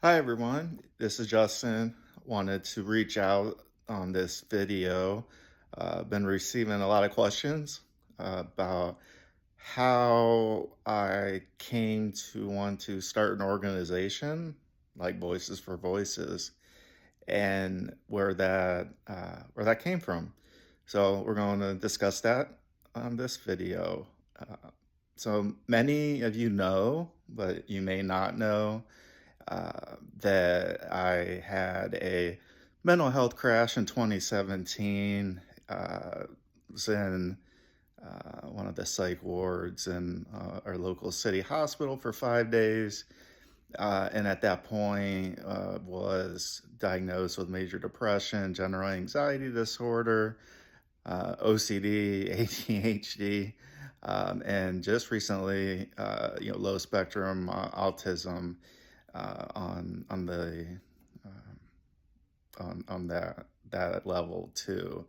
Hi everyone, this is Justin. Wanted to reach out on this video. Been receiving a lot of questions about how I came to want to start an organization like Voices for Voices and where that came from. So we're going to discuss that on this video. So many of you know, but you may not know that I had a mental health crash in 2017. Was in one of the psych wards in our local city hospital for 5 days. And at that point, was diagnosed with major depression, general anxiety disorder, OCD, ADHD, and just recently, low spectrum autism on the on that level too.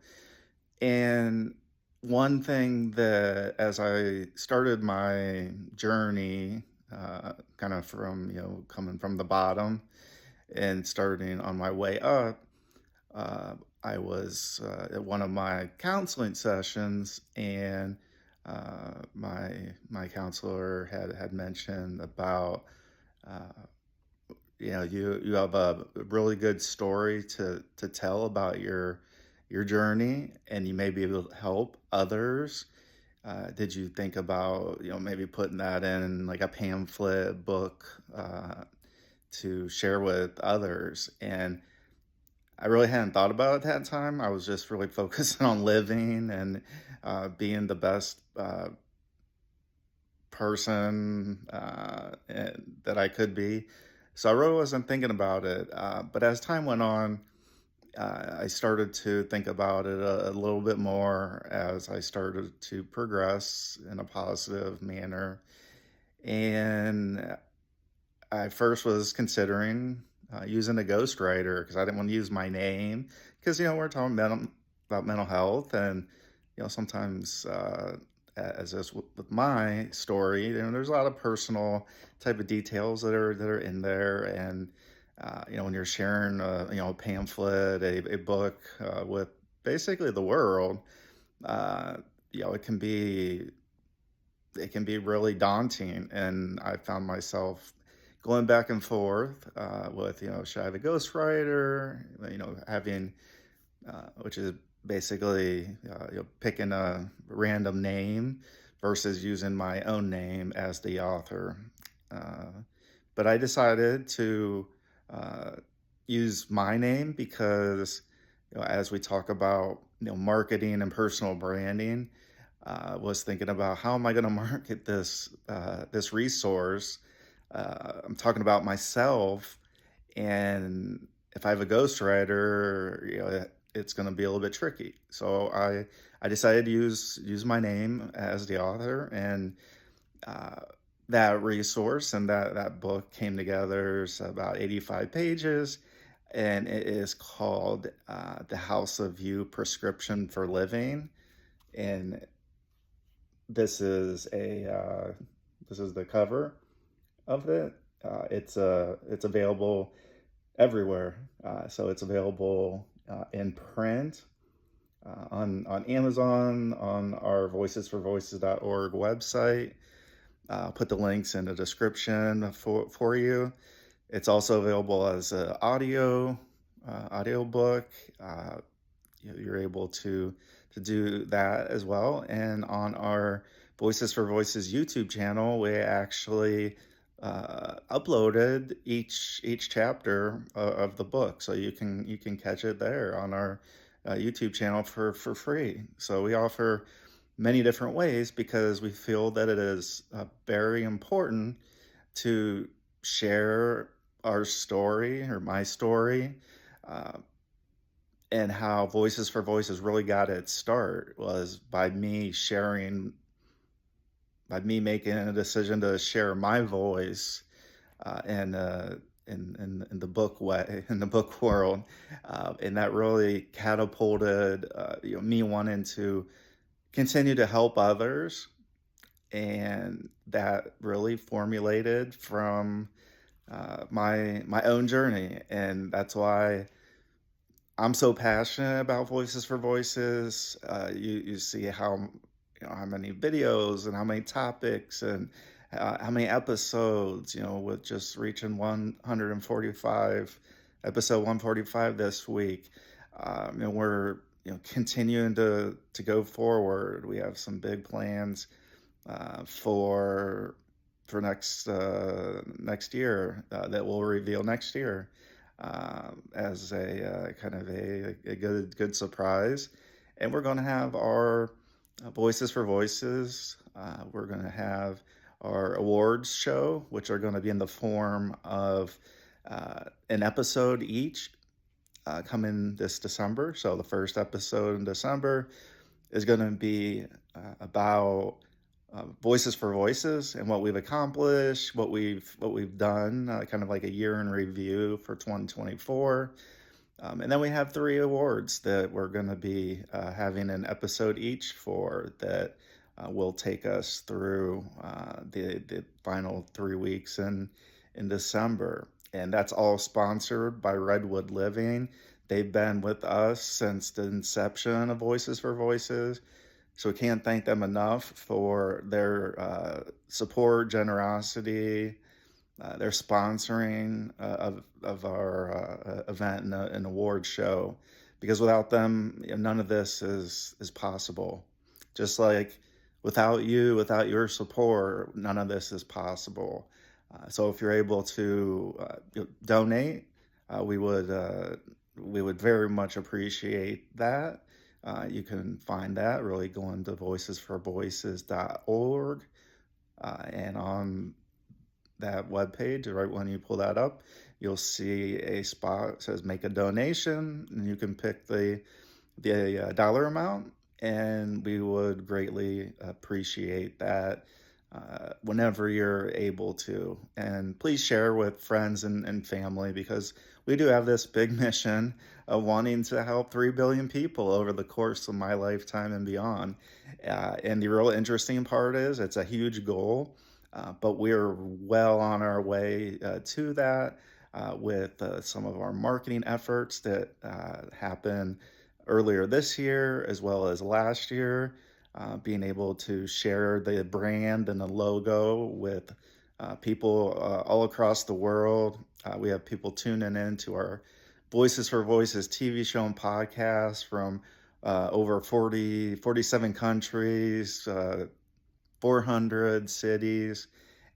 And one thing that as I started my journey, kind of from coming from the bottom and starting on my way up, I was at one of my counseling sessions, and my counselor had mentioned about uh, you have a really good story to tell about your journey, and you may be able to help others. Did you think about maybe putting that in like a pamphlet book to share with others? And I really hadn't thought about it at that time. I was just really focusing on living and being the best person that I could be. So I really wasn't thinking about it. But as time went on, I started to think about it a little bit more as I started to progress in a positive manner. And I first was considering using a ghostwriter because I didn't want to use my name because we're talking about mental health, and sometimes as is with my story, there's a lot of personal type of details that are in there. And when you're sharing a pamphlet, a book with basically the world, uh, it can be really daunting. And I found myself going back and forth with, should I have a ghostwriter? Having, which is basically, picking a random name versus using my own name as the author. Uh, but I decided to uh, use my name because, as we talk about, marketing and personal branding, was thinking about how am I going to market this resource. I'm talking about myself, and if I have a ghostwriter, it's going to be a little bit tricky. So I decided to use my name as the author, and uh, that resource and that book came together. It's about 85 pages, and it is called "The House of You: Prescription for Living." And this is the cover of it. It's available everywhere. So it's available in print, on Amazon, on our voicesforvoices.org website. I'll put the links in the description for you. It's also available as an audio book. You're able to do that as well. And on our Voices for Voices YouTube channel, we actually uploaded each chapter of the book, so you can catch it there on our YouTube channel for free. So we offer many different ways because we feel that it is very important to share our story or my story. Uh, and how Voices for Voices really got its start was by me making a decision to share my voice in the book way in the book world, and that really catapulted me wanting to continue to help others, and that really formulated from my own journey, and that's why I'm so passionate about Voices for Voices. You see how how many videos and how many topics and how many episodes, with just reaching 145, episode 145 this week. And we're continuing to go forward. We have some big plans for next year that we'll reveal next year as a kind of a good surprise. And we're going to have our Voices for Voices. We're going to have our awards show, which are going to be in the form of an episode each coming this December. So the first episode in December is going to be about Voices for Voices and what we've accomplished, what we've done, kind of like a year in review for 2024. And then we have three awards that we're going to be having an episode each for that will take us through the final 3 weeks in December. And that's all sponsored by Redwood Living. They've been with us since the inception of Voices for Voices. So we can't thank them enough for their support, generosity, their sponsoring of our event and award show. Because without them, none of this is possible. Just like without you, without your support, none of this is possible. So if you're able to donate, we would very much appreciate that. You can find that really going to voicesforvoices.org. And on that webpage, right when you pull that up, you'll see a spot that says make a donation, and you can pick the dollar amount, and we would greatly appreciate that whenever you're able to. And please share with friends and family because we do have this big mission of wanting to help 3 billion people over the course of my lifetime and beyond. And the real interesting part is it's a huge goal, but we're well on our way to that with some of our marketing efforts that happen earlier this year as well as last year, being able to share the brand and the logo with people all across the world. We have people tuning in to our Voices for Voices TV show and podcast from over 47 countries, 400 cities,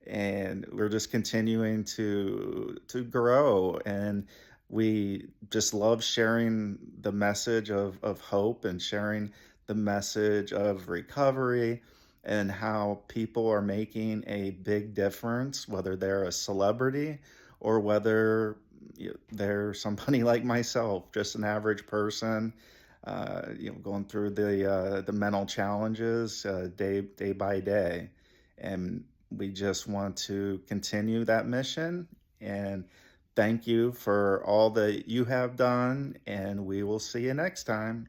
and we're just continuing to grow. And we just love sharing the message of hope and sharing the message of recovery and how people are making a big difference, whether they're a celebrity or whether they're somebody like myself, just an average person, going through the mental challenges day by day. And we just want to continue that mission. And thank you for all that you have done. And we will see you next time.